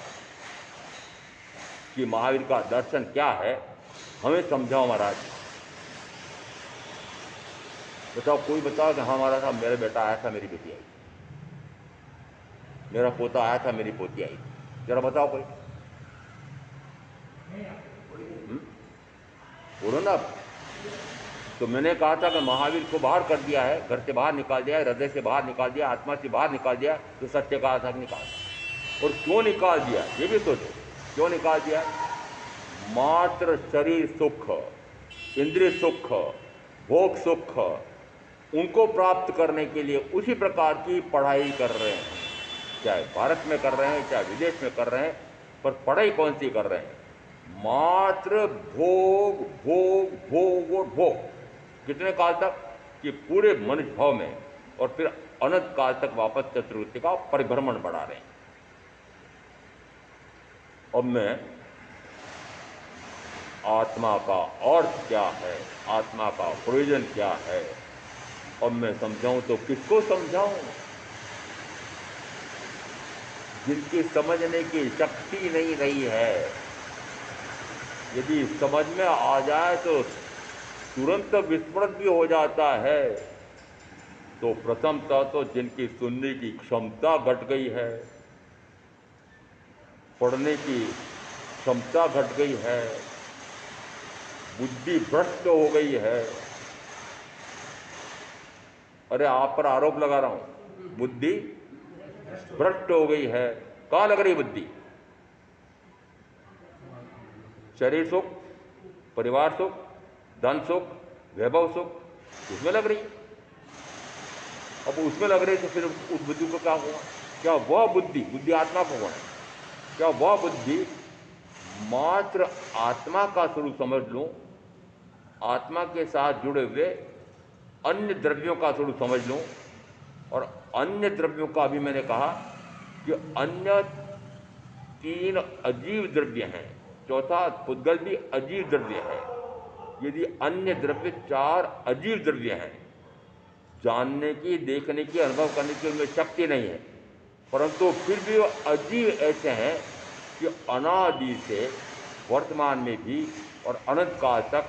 Speaker 1: कि महावीर का दर्शन क्या है, हमें समझाओ महाराज। बताओ, कोई बताओ कि हाँ महाराज साहब मेरा बेटा आया था, मेरी बेटी आई, मेरा पोता आया था, मेरी पोती आई, जरा बताओ कोई। बोलो ना। तो मैंने कहा था कि महावीर को बाहर कर दिया है, घर से बाहर निकाल दिया है, हृदय से बाहर निकाल दिया, आत्मा से बाहर निकाल दिया, तो सत्य कहा था कि निकाल। और क्यों निकाल दिया ये भी सोचो, क्यों निकाल दिया। मात्र शरीर सुख, इंद्रिय सुख, भोग सुख, उनको प्राप्त करने के लिए उसी प्रकार की पढ़ाई कर रहे हैं, चाहे भारत में कर रहे हैं चाहे विदेश में कर रहे हैं, पर पढ़ाई कौन सी कर रहे हैं। मात्र भोग भोग भोग और भोग। कितने काल तक, कि पूरे मनुष्य भाव में, और फिर अनंत काल तक वापस चतुर्वृत्ति का परिभ्रमण बढ़ा रहे हैं। अब मैं आत्मा का अर्थ क्या है, आत्मा का प्रयोजन क्या है, अब मैं समझाऊं तो किसको समझाऊं। जिनकी समझने की शक्ति नहीं रही है, यदि समझ में आ जाए तो तुरंत विस्मृत भी हो जाता है। तो प्रथमतः तो जिनकी सुनने की क्षमता घट गई है, पढ़ने की क्षमता घट गई है, बुद्धि भ्रष्ट हो गई है। अरे आप पर आरोप लगा रहा हूं, बुद्धि भ्रष्ट हो गई है। कहां लग रही बुद्धि। शरीर सुख, परिवार सुख, धन सुख, वैभव सुख, उसमें लग रही है। अब उसमें लग रही तो फिर उस बुद्धि को क्या हुआ। क्या वह बुद्धि, बुद्धि आत्मा को होना है, क्या वह बुद्धि मात्र आत्मा का स्वरूप समझ लूं, आत्मा के साथ जुड़े हुए अन्य द्रव्यों का स्वरूप समझ लूं। और अन्य द्रव्यों का भी मैंने कहा कि अन्य 3 अजीव द्रव्य हैं, चौथा पुद्गल भी अजीव द्रव्य है। यदि अन्य द्रव्य 4 अजीव द्रव्य हैं, जानने की, देखने की, अनुभव करने की उनमें शक्ति नहीं है, परंतु फिर भी वो अजीव ऐसे हैं कि अनादि से वर्तमान में भी और अनंत काल तक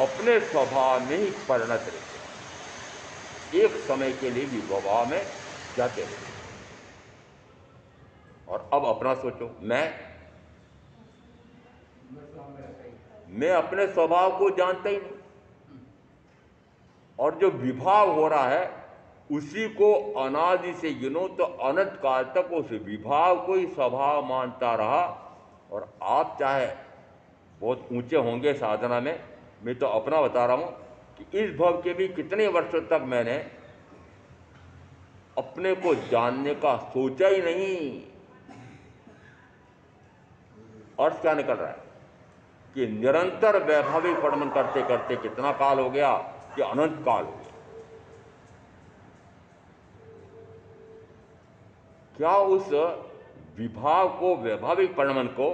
Speaker 1: अपने स्वभाव में ही परिणत रहते हैं, एक समय के लिए भी स्वभाव में जाते रहते हैं। और अब अपना सोचो, मैं अपने स्वभाव को जानता ही नहीं, और जो विभाव हो रहा है उसी को अनादि से गिनो तो अनंत काल तक उस विभाव को ही स्वभाव मानता रहा। और आप चाहे बहुत ऊंचे होंगे साधना में, मैं तो अपना बता रहा हूं कि इस भव के भी कितने वर्षों तक मैंने अपने को जानने का सोचा ही नहीं। अर्थ क्या निकल रहा है कि निरंतर वैभाविक वर्णन करते करते कितना काल हो गया, कि अनंत काल हो गया। क्या उस विभाव को, वैभाविक परिणमन को,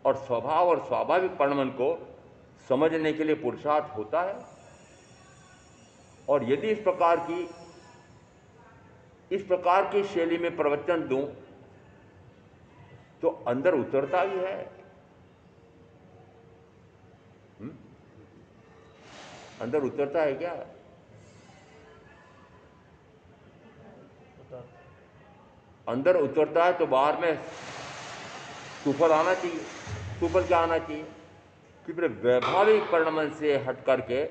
Speaker 1: और स्वभाव और स्वाभाविक परिणमन को समझने के लिए पुरुषार्थ होता है। और यदि इस प्रकार की शैली में प्रवचन दूं तो अंदर उतरता ही है। अंदर उतरता है क्या। अंदर उतरता है तो बाहर में सुफल आना चाहिए। सुफल क्या आना चाहिए कि फिर वैभाविक परिणमन से हट करके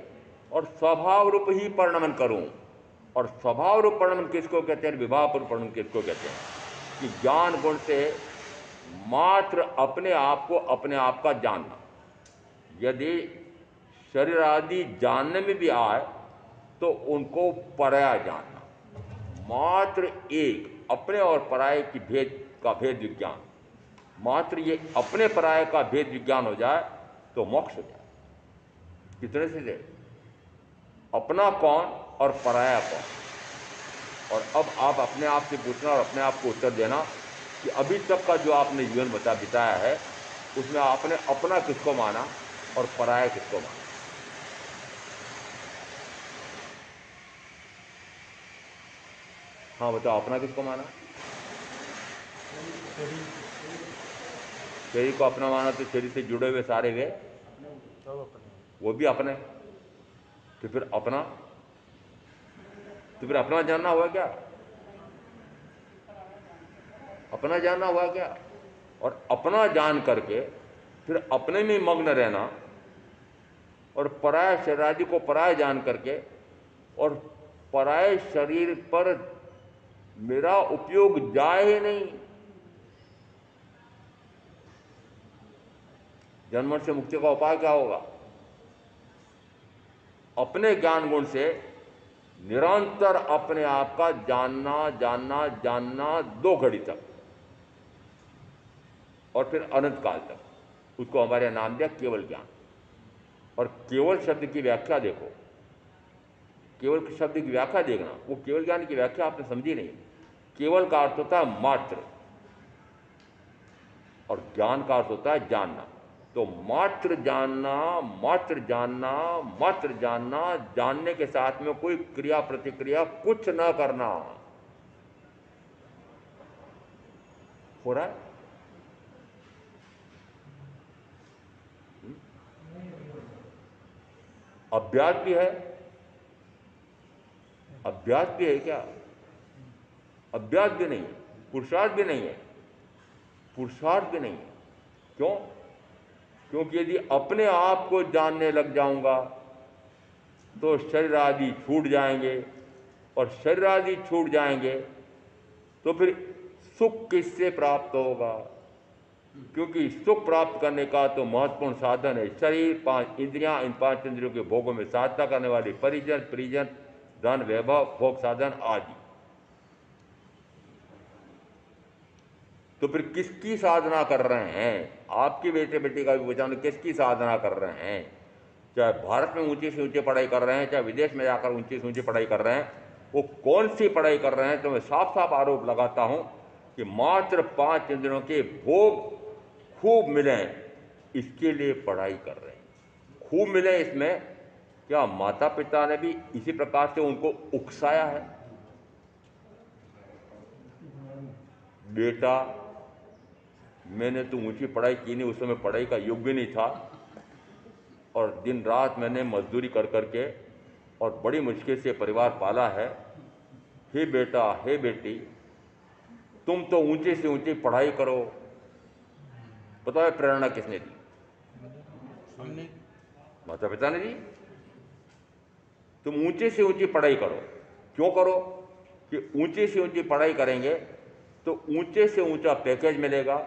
Speaker 1: और स्वभाव रूप ही परिणमन करूं। और स्वभाव रूप परिणमन किसको कहते हैं, विभाव रूप परिणमन किसको कहते हैं, कि ज्ञान गुण से मात्र अपने आप को, अपने आप का जानना। यदि शरीर आदि जानने में भी आए तो उनको पराया जानना। मात्र एक अपने और पराये की भेद विज्ञान, मात्र ये अपने पराये का भेद विज्ञान हो जाए तो मोक्ष हो जाए। कितने से थे? अपना कौन और पराया कौन। और अब आप अपने आप से पूछना और अपने आप को उत्तर देना कि अभी तक का जो आपने जीवन बिताया है उसमें आपने अपना किसको माना और पराया किसको माना। हाँ बताओ, अपना किसको माना? शरीर को अपना माना तो शरीर से जुड़े हुए सारे वे वो भी अपने। तो फिर अपना जानना हुआ क्या? अपना जानना हुआ क्या? और अपना जान करके फिर अपने में मग्न रहना और पराय शरीरादि को पराय जान करके और पराय शरीर पर मेरा उपयोग जाए ही नहीं। जन्म से मुक्ति का उपाय क्या होगा? अपने ज्ञान गुण से निरंतर अपने आप का जानना जानना जानना 2 घड़ी तक और फिर अनंत काल तक। उसको हमारे नाम दिया केवल ज्ञान। और केवल शब्द की व्याख्या देखो, केवल शब्द की व्याख्या देखना, वो केवल ज्ञान की व्याख्या आपने समझी नहीं। केवल का अर्थ होता है मात्र और ज्ञान का अर्थ होता है जानना। तो मात्र जानना, मात्र जानना, मात्र जानना, जानने के साथ में कोई क्रिया प्रतिक्रिया कुछ न करना। हो रहा है? अभ्यास भी है। अभ्यास भी है क्या? अभ्यास भी नहीं है, पुरुषार्थ भी नहीं है। पुरुषार्थ भी नहीं है। क्यों? क्योंकि यदि अपने आप को जानने लग जाऊंगा तो शरीर आदि छूट जाएंगे और शरीर आदि छूट जाएंगे तो फिर सुख किससे प्राप्त होगा? क्योंकि सुख प्राप्त करने का तो महत्वपूर्ण साधन है शरीर, 5 इंद्रियां, इन 5 इंद्रियों के भोगों में साधना करने वाली परिजन, परिजन, धन, वैभव, भोग साधन आदि। तो फिर किसकी साधना कर रहे हैं? आपके बेटे बेटी का भी बचाने किसकी साधना कर रहे हैं? चाहे भारत में ऊंची से ऊंची पढ़ाई कर रहे हैं, चाहे विदेश में जाकर ऊंची से ऊंची पढ़ाई कर रहे हैं, वो कौन सी पढ़ाई कर रहे हैं? तो मैं साफ साफ आरोप लगाता हूं कि मात्र 5 इंद्रियों के भोग खूब मिलें इसके लिए पढ़ाई कर रहे हैं। खूब मिले इसमें क्या माता पिता ने भी इसी प्रकार से उनको उकसाया है? बेटा मैंने तो ऊंची पढ़ाई की नहीं, उस समय पढ़ाई का योग्य नहीं था और दिन रात मैंने मजदूरी कर करके और बड़ी मुश्किल से परिवार पाला है। हे बेटा, हे बेटी, तुम तो ऊंचे से ऊंची पढ़ाई करो। पता है प्रेरणा किसने दी? माता पिता ने दी। तुम ऊंचे से ऊंची पढ़ाई करो। क्यों करो? कि ऊंचे से ऊंची पढ़ाई करेंगे तो ऊंचे से ऊंचा पैकेज मिलेगा,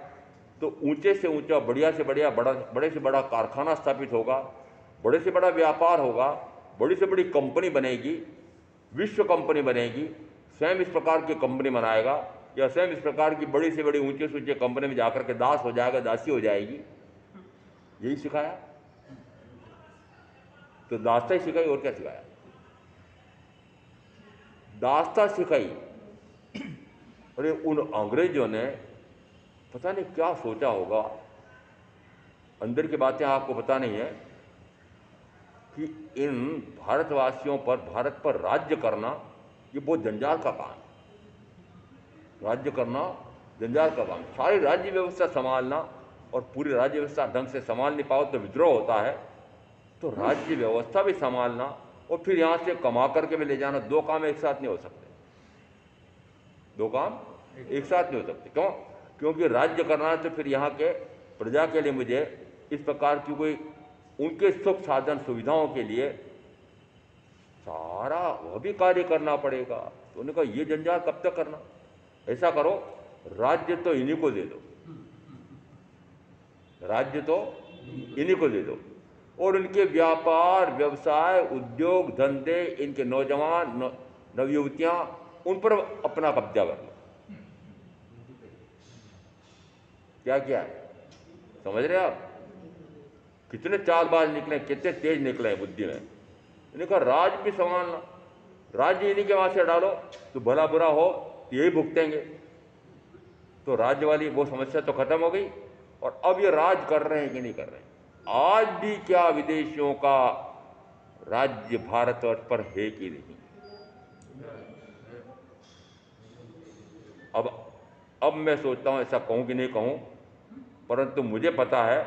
Speaker 1: तो ऊंचे से ऊंचा बढ़िया से बढ़िया बड़े से बड़ा कारखाना स्थापित होगा, बड़े से बड़ा व्यापार होगा, बड़ी से बड़ी कंपनी बनेगी, विश्व कंपनी बनेगी। स्वयं इस प्रकार की कंपनी बनाएगा या स्वयं इस प्रकार की बड़ी से बड़ी ऊंचे से ऊंचे कंपनी में जाकर के दास हो जाएगा, दासी हो जाएगी। यही सिखाया। तो दास्ता ही सिखाई, और क्या सिखाया? दास्ता सिखाई। अरे उन अंग्रेजों ने पता नहीं क्या सोचा होगा, अंदर की बातें आपको पता नहीं है, कि इन भारतवासियों पर, भारत पर राज्य करना ये बहुत जंजाल का काम है। राज्य करना जंजाल का काम। सारी राज्य व्यवस्था संभालना और पूरी राज्य व्यवस्था ढंग से संभाल नहीं पाओ तो विद्रोह होता है। तो राज्य व्यवस्था भी संभालना और फिर यहाँ से कमा करके भी ले जाना, 2 काम एक साथ नहीं हो सकते। 2 काम एक साथ नहीं हो सकते। क्यों? क्योंकि राज्य करना है तो फिर यहाँ के प्रजा के लिए मुझे इस प्रकार की कोई उनके सुख साधन सुविधाओं के लिए सारा वह भी कार्य करना पड़ेगा। तो उन्होंने कहा ये जंजाल कब तक करना? ऐसा करो, राज्य तो इन्हीं को दे दो, राज्य तो इन्हीं को दे दो और इनके व्यापार, व्यवसाय, उद्योग, धंधे, इनके नौजवान, नवयुवतियां, उन पर अपना कब्जा कर लो। क्या क्या है? समझ रहे आप? कितने चालबाज निकले, कितने तेज निकले हैं बुद्धि में। इन्होंने कहा राज भी संभालना, राज्य इन्हीं के वहाँ से डालो तो भला बुरा हो यही भुगतेंगे। तो राज्य वाली वो समस्या तो खत्म हो गई। और अब ये राज कर रहे हैं कि नहीं कर रहे हैं? आज भी क्या विदेशियों का राज्य भारतवर्ष पर है कि नहीं? अब मैं सोचता हूं ऐसा कहूं कि नहीं कहूं, परंतु मुझे पता है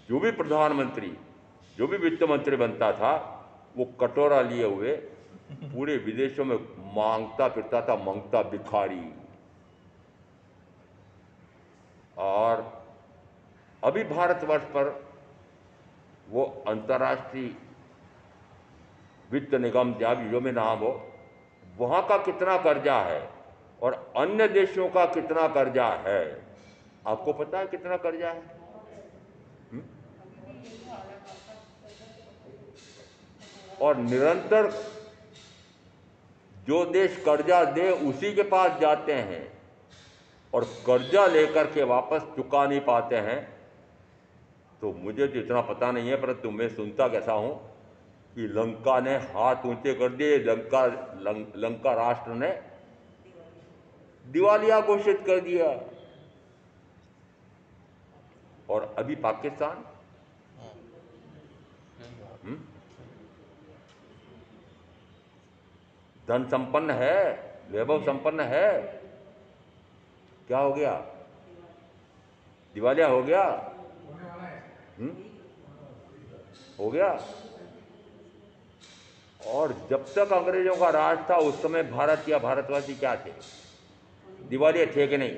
Speaker 1: जो भी प्रधानमंत्री, जो भी वित्त मंत्री बनता था, वो कटोरा लिए हुए पूरे विदेशों में मांगता फिरता था, मांगता भिखारी। और अभी भारतवर्ष पर वो अंतर्राष्ट्रीय वित्त निगम या जो भी नाम हो, वहां का कितना कर्जा है और अन्य देशों का कितना कर्जा है, आपको पता है कितना कर्जा है? और निरंतर जो देश कर्जा दे उसी के पास जाते हैं और कर्जा लेकर के वापस चुका नहीं पाते हैं। तो मुझे तो इतना पता नहीं है, परंतु मैं सुनता कैसा हूं कि लंका ने हाथ ऊंचे कर दिए, लंका राष्ट्र ने दिवालिया घोषित कर दिया। और अभी पाकिस्तान धन संपन्न है, वैभव संपन्न है, क्या हो गया? दिवालिया हो गया। हो गया। और जब तक अंग्रेजों का राज था उस समय भारत या भारतवासी क्या थे? दिवालिया थे कि नहीं?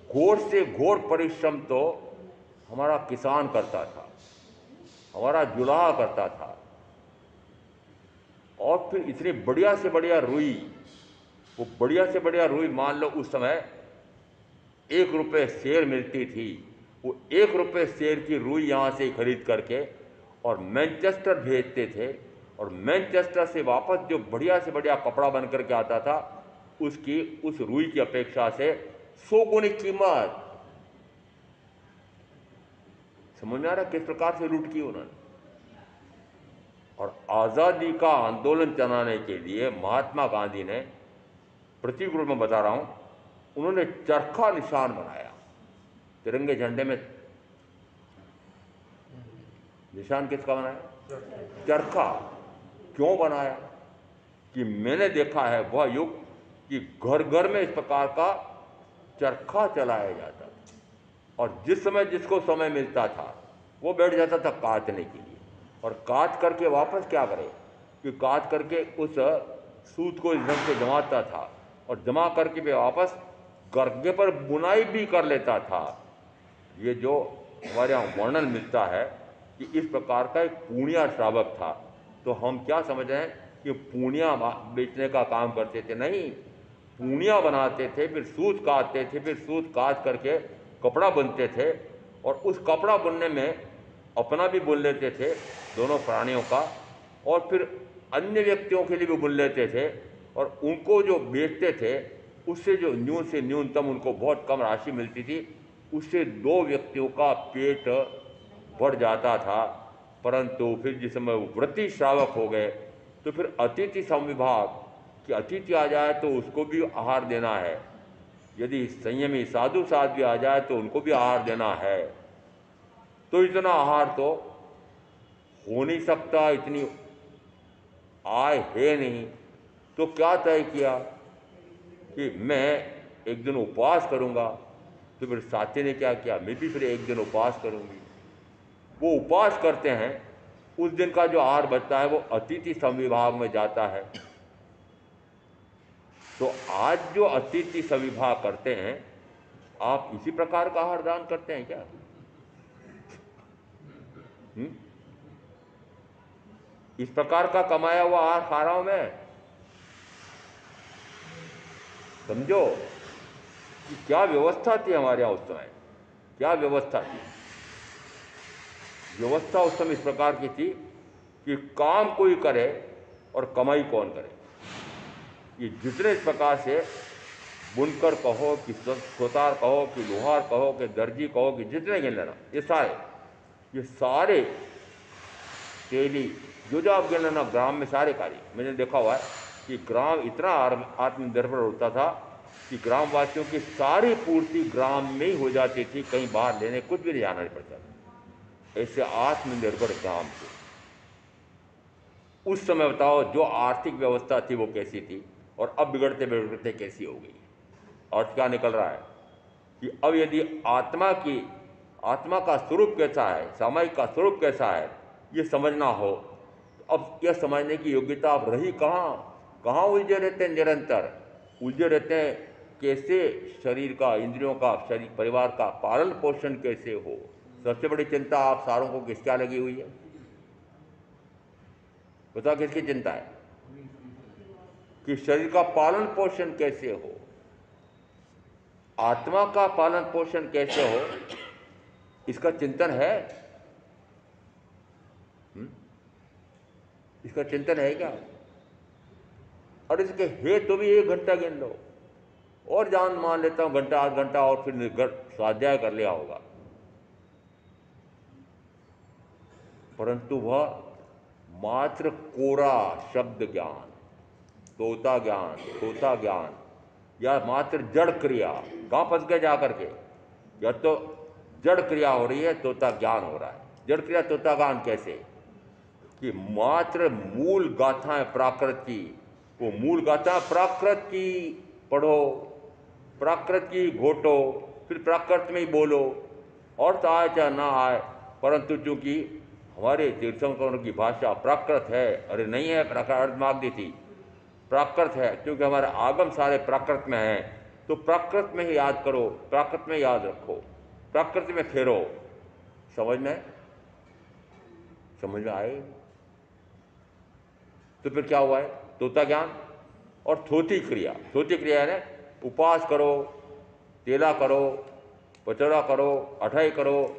Speaker 1: घोर से घोर परिश्रम तो हमारा किसान करता था, हमारा जुलाहा करता था। और फिर इतनी बढ़िया से बढ़िया रुई, वो बढ़िया से बढ़िया रुई मान लो उस समय 1 रुपये शेर मिलती थी। वो 1 रुपये शेर की रुई यहाँ से खरीद करके और मैनचेस्टर भेजते थे, और मैनचेस्टर से वापस जो बढ़िया से बढ़िया कपड़ा बन करके आता था उसकी उस रुई की अपेक्षा से 100 गुनी कीमत। समझ में आ रहा किस प्रकार से लूट की उन्होंने? और आज़ादी का आंदोलन चलाने के लिए महात्मा गांधी ने, प्रतीक रूप में बता रहा हूं, उन्होंने चरखा निशान बनाया तिरंगे झंडे में। निशान किसका बनाया? चरखा। क्यों बनाया? कि मैंने देखा है वह युग कि घर घर में इस प्रकार का चरखा चलाया जाता था, और जिस समय जिसको समय मिलता था वो बैठ जाता था काटने के लिए, और काट करके वापस क्या करे कि काट करके उस सूत को इस ढंग से जमाता था, और जमा करके भी वापस गर्गे पर बुनाई भी कर लेता था। ये जो हमारे यहाँ वर्णन मिलता है कि इस प्रकार का एक पूर्णिया श्रावक था। तो हम क्या समझ रहे हैं कि पूर्णिया बेचने का काम करते थे? नहीं, पूर्णिया बनाते थे, फिर सूत काटते थे, फिर सूत काट करके कपड़ा बुनते थे, और उस कपड़ा बुनने में अपना भी बुन लेते थे दोनों प्राणियों का, और फिर अन्य व्यक्तियों के लिए भी बुन लेते थे, और उनको जो बेचते थे उससे जो न्यून से न्यूनतम उनको बहुत कम राशि मिलती थी, उससे 2 व्यक्तियों का पेट बढ़ जाता था। परंतु फिर जिस समय वो व्रती श्रावक हो गए तो फिर अतिथि संविभाग कि अतिथि आ जाए तो उसको भी आहार देना है, यदि संयमी साधु साध भी आ जाए तो उनको भी आहार देना है। तो इतना आहार तो हो नहीं सकता, इतनी आय है नहीं। तो क्या तय किया कि मैं एक दिन उपवास करूंगा। तो फिर साथी ने क्या किया, मैं भी फिर एक दिन उपवास करूंगी। वो उपवास करते हैं, उस दिन का जो आहार बचता है वो अतिथि संविभाग में जाता है। तो आज जो अतिथि संविभाग करते हैं, आप इसी प्रकार का आहार दान करते हैं क्या? इस प्रकार का कमाया हुआ आहार खा रहा हूं मैं? समझो कि क्या व्यवस्था थी हमारे यहाँ उस समय, क्या व्यवस्था थी। व्यवस्था उस समय इस प्रकार की थी कि काम कोई करे और कमाई कौन करे। ये जितने इस प्रकार से बुनकर कहो कि सुतार कहो कि लोहार कहो कि दर्जी कहो कि जितने गिन लेना, ये सारे ये सारे डेली जो आप गिन ना ग्राम में सारे कार्य मैंने देखा हुआ है कि ग्राम इतना आत्मनिर्भर होता था कि ग्रामवासियों की सारी पूर्ति ग्राम में ही हो जाती थी, कहीं बाहर लेने कुछ भी नहीं जाना नहीं पड़ता था। ऐसे आत्मनिर्भर ग्राम थे उस समय। बताओ जो आर्थिक व्यवस्था थी वो कैसी थी और अब बिगड़ते बिगड़ते कैसी हो गई। और क्या निकल रहा है कि अब यदि आत्मा का स्वरूप कैसा है, सामायिक का स्वरूप कैसा है, ये समझना हो तो अब यह समझने की योग्यता अब रही कहाँ उलझे रहते हैं, निरंतर उलझे रहते हैं कैसे शरीर का, इंद्रियों का, शरीर परिवार का पालन पोषण कैसे हो। सबसे बड़ी चिंता आप सारों को किसका लगी हुई है? बताओ किसकी चिंता है कि शरीर का पालन पोषण कैसे हो, आत्मा का पालन पोषण कैसे हो, इसका चिंतन है? इसका चिंतन है क्या? और इसके हे तो भी 1 घंटा गिन लो और जान मान लेता हूं घंटा आध घंटा और फिर स्वाध्याय कर लिया होगा, परंतु वह मात्र कोरा शब्द ज्ञान, तोता ज्ञान या मात्र जड़ क्रिया, कहां फंस गए जाकर के? या तो जड़ क्रिया हो रही है, तोता ज्ञान हो रहा है। जड़ क्रिया तोता ज्ञान कैसे कि मात्र मूल गाथाएं प्राकृत की, वो मूल गाथा प्राकृत की पढ़ो, प्राकृत की घोटो, फिर प्राकृत में ही बोलो, और तो आए चाहे ना आए, परंतु चूंकि हमारे तीर्थंकरों की भाषा प्राकृत है, अरे नहीं है प्राकृत मांग दी थी, प्राकृत है क्योंकि हमारे आगम सारे प्राकृत में हैं, तो प्राकृत में ही याद करो, प्राकृत में याद रखो, प्राकृत में फेरो। समझ में आए? तो फिर क्या हुआ है? तोता ज्ञान और थोती क्रिया है उपवास करो, तेला करो, पचौड़ा करो, अठाई करो,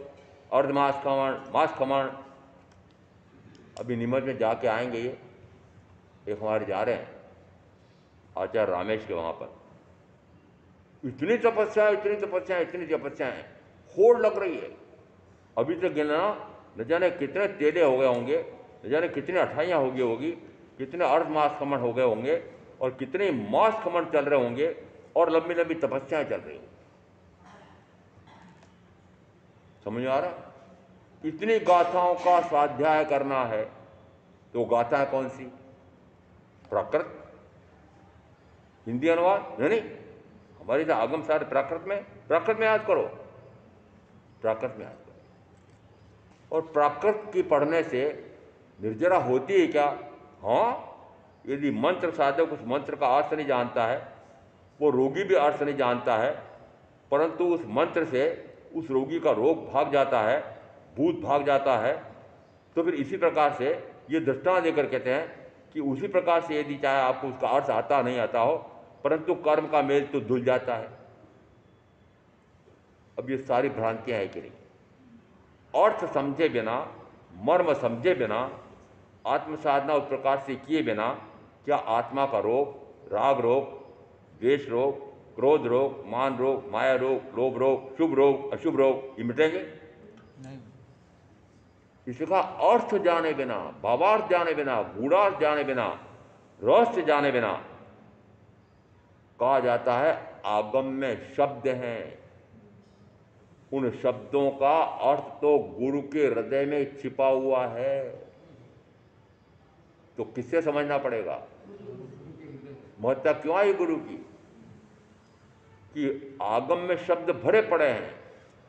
Speaker 1: अर्धमास खमण, मास खमण। अभी नीमच में जाके आएंगे, ये एक हमारे जा रहे हैं आचार्य रामेश के, वहाँ पर इतनी तपस्याएं होड़ लग रही है। अभी तक गिनना न जाने कितने तेले हो गए होंगे, न जाने कितनी अठाइयाँ हो गई होगी, कितने अर्धमास खमण हो गए होंगे और कितने मास खमण चल रहे होंगे और लंबी लंबी तपस्याएं चल रही होंगी। समझ में आ रहा? इतनी गाथाओं का स्वाध्याय करना है तो गाथा कौन सी? प्राकृत, हिंदी अनुवाद नहीं, हमारी तो आगम सारे प्राकृत में याद करो, प्राकृत में याद करो। और प्राकृत की पढ़ने से निर्जरा होती है क्या? हाँ, यदि मंत्र साधक उस मंत्र का अर्थ नहीं जानता है, वो रोगी भी अर्थ नहीं जानता है, परंतु उस मंत्र से उस रोगी का रोग भाग जाता है, भूत भाग जाता है, तो फिर इसी प्रकार से ये दृष्टांत देकर कहते हैं कि उसी प्रकार से यदि चाहे आपको उसका अर्थ आता नहीं आता हो, परंतु कर्म का मेल तो धुल जाता है। अब ये सारी भ्रांतियां हैं कि नहीं? अर्थ समझे बिना, मर्म समझे बिना, आत्म साधना उस प्रकार से किए बिना क्या आत्मा का रोग, राग रोग, द्वेष रोग, क्रोध रोग, मान रोग, माया रोग, लोभ रोग, शुभ रोग, अशुभ रोग ये मिटेंगे? नहीं। इसका अर्थ जाने बिना, भावार्थ जाने बिना, गूढ़ार्थ जाने बिना, रहस्य जाने बिना कहा जाता है आगम में शब्द हैं, उन शब्दों का अर्थ तो गुरु के हृदय में छिपा हुआ है। तो किससे समझना पड़ेगा? महत्ता क्यों आई गुरु की कि आगम में शब्द भरे पड़े हैं,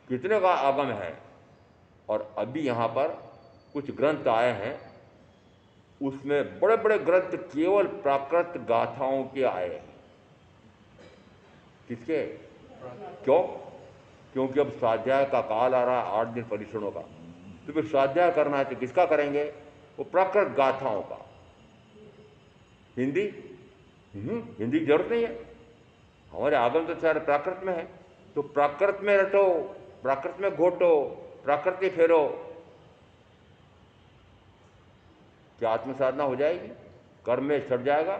Speaker 1: कितने का आगम है। और अभी यहाँ पर कुछ ग्रंथ आए हैं, उसमें बड़े बड़े ग्रंथ केवल प्राकृत गाथाओं के आए हैं। किसके? क्यों? क्योंकि अब स्वाध्याय का काल आ रहा है, 8 दिन परिश्रमों का, तो फिर स्वाध्याय करना है तो किसका करेंगे? वो प्राकृत गाथाओं का। हिंदी हिंदी की जरूरत नहीं है, हमारे आगम तो सारे प्राकृत में है, तो प्राकृत में रटो, प्राकृत में घोटो, प्राकृत में फेरो। क्या आत्म साधना हो जाएगी? कर्म में छट जाएगा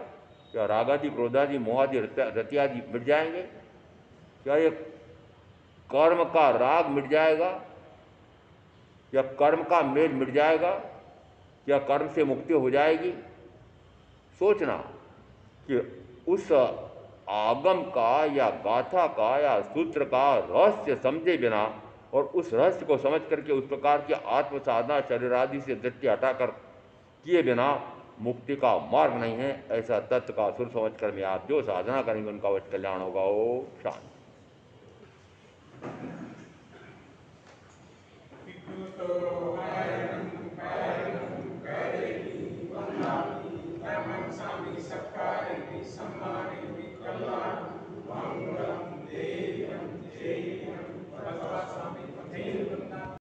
Speaker 1: क्या? रागादि, क्रोधादि, मोहादि, रतियादि मिट जाएंगे क्या? ये कर्म का राग मिट जाएगा? या कर्म का मेल मिट जाएगा, या कर्म से मुक्ति हो जाएगी। सोचना कि उस आगम का या गाथा का या सूत्र का रहस्य समझे बिना और उस रहस्य को समझ करके उस प्रकार की आत्म साधना शरीर आदि से दृष्टि हटाकर किए बिना मुक्ति का मार्ग नहीं है। ऐसा तत्व का सुर समझ कर में आप जो साधना करेंगे उनका अवश्य कल्याण होगा। ओ शांति।